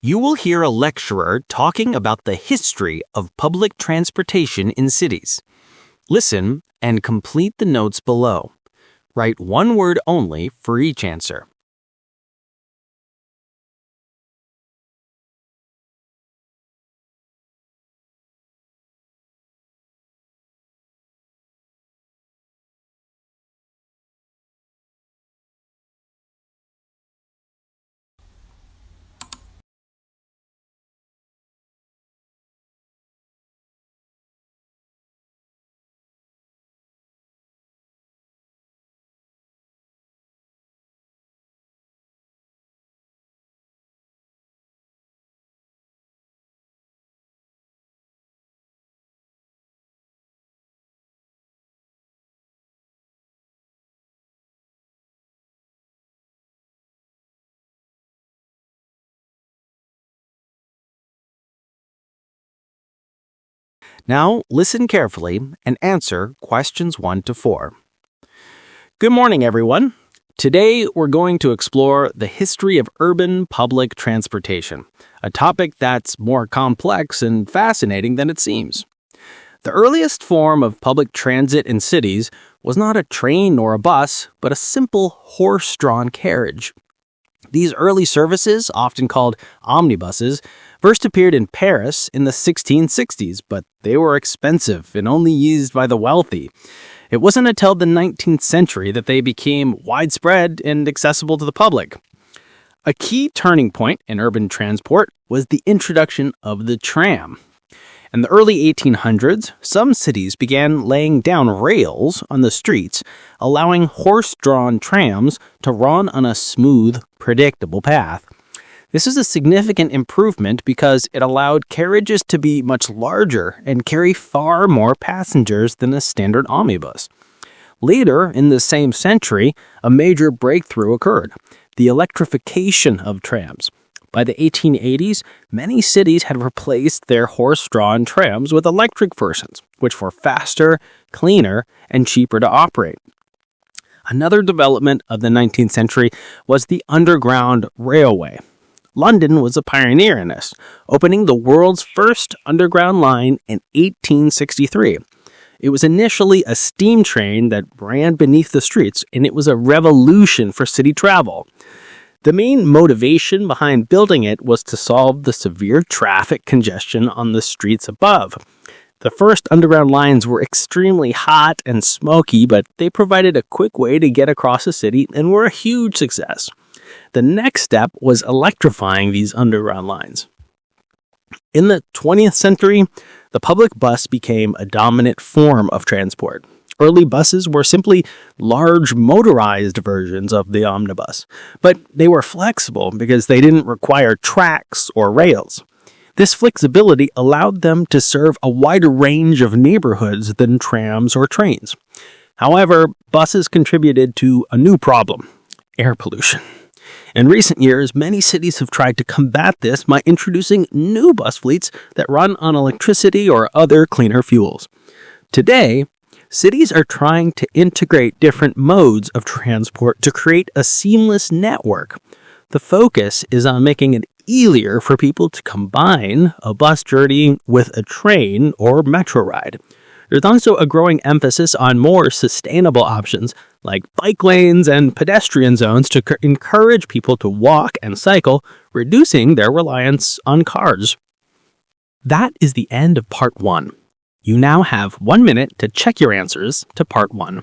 You will hear a lecturer talking about the history of public transportation in cities. Listen and complete the notes below. Write one word only for each answer. Now, listen carefully and answer questions 1 to 4. Good morning, everyone. Today, we're going to explore the history of urban public transportation, a topic that's more complex and fascinating than it seems. The earliest form of public transit in cities was not a train or a bus, but a simple horse-drawn carriage. These early services, often called omnibuses, first appeared in Paris in the 1660s, but they were expensive and only used by the wealthy. It wasn't until the 19th century that they became widespread and accessible to the public. A key turning point in urban transport was the introduction of the tram. In the early 1800s, some cities began laying down rails on the streets, allowing horse-drawn trams to run on a smooth, predictable path. This is a significant improvement because it allowed carriages to be much larger and carry far more passengers than a standard omnibus. Later, in the same century, a major breakthrough occurred: the electrification of trams. By the 1880s, many cities had replaced their horse-drawn trams with electric versions, which were faster, cleaner, and cheaper to operate. Another development of the 19th century was the Underground Railway. London was a pioneer in this, opening the world's first underground line in 1863. It was initially a steam train that ran beneath the streets, and it was a revolution for city travel. The main motivation behind building it was to solve the severe traffic congestion on the streets above. The first underground lines were extremely hot and smoky, but they provided a quick way to get across the city and were a huge success. The next step was electrifying these underground lines. In the 20th century, the public bus became a dominant form of transport. Early buses were simply large motorized versions of the omnibus, but they were flexible because they didn't require tracks or rails. This flexibility allowed them to serve a wider range of neighborhoods than trams or trains. However, buses contributed to a new problem: air pollution. In recent years, many cities have tried to combat this by introducing new bus fleets that run on electricity or other cleaner fuels. Today, cities are trying to integrate different modes of transport to create a seamless network. The focus is on making it easier for people to combine a bus journey with a train or metro ride. There's also a growing emphasis on more sustainable options like bike lanes and pedestrian zones to encourage people to walk and cycle, reducing their reliance on cars. That is the end of Part 1. You now have 1 minute to check your answers to Part 1.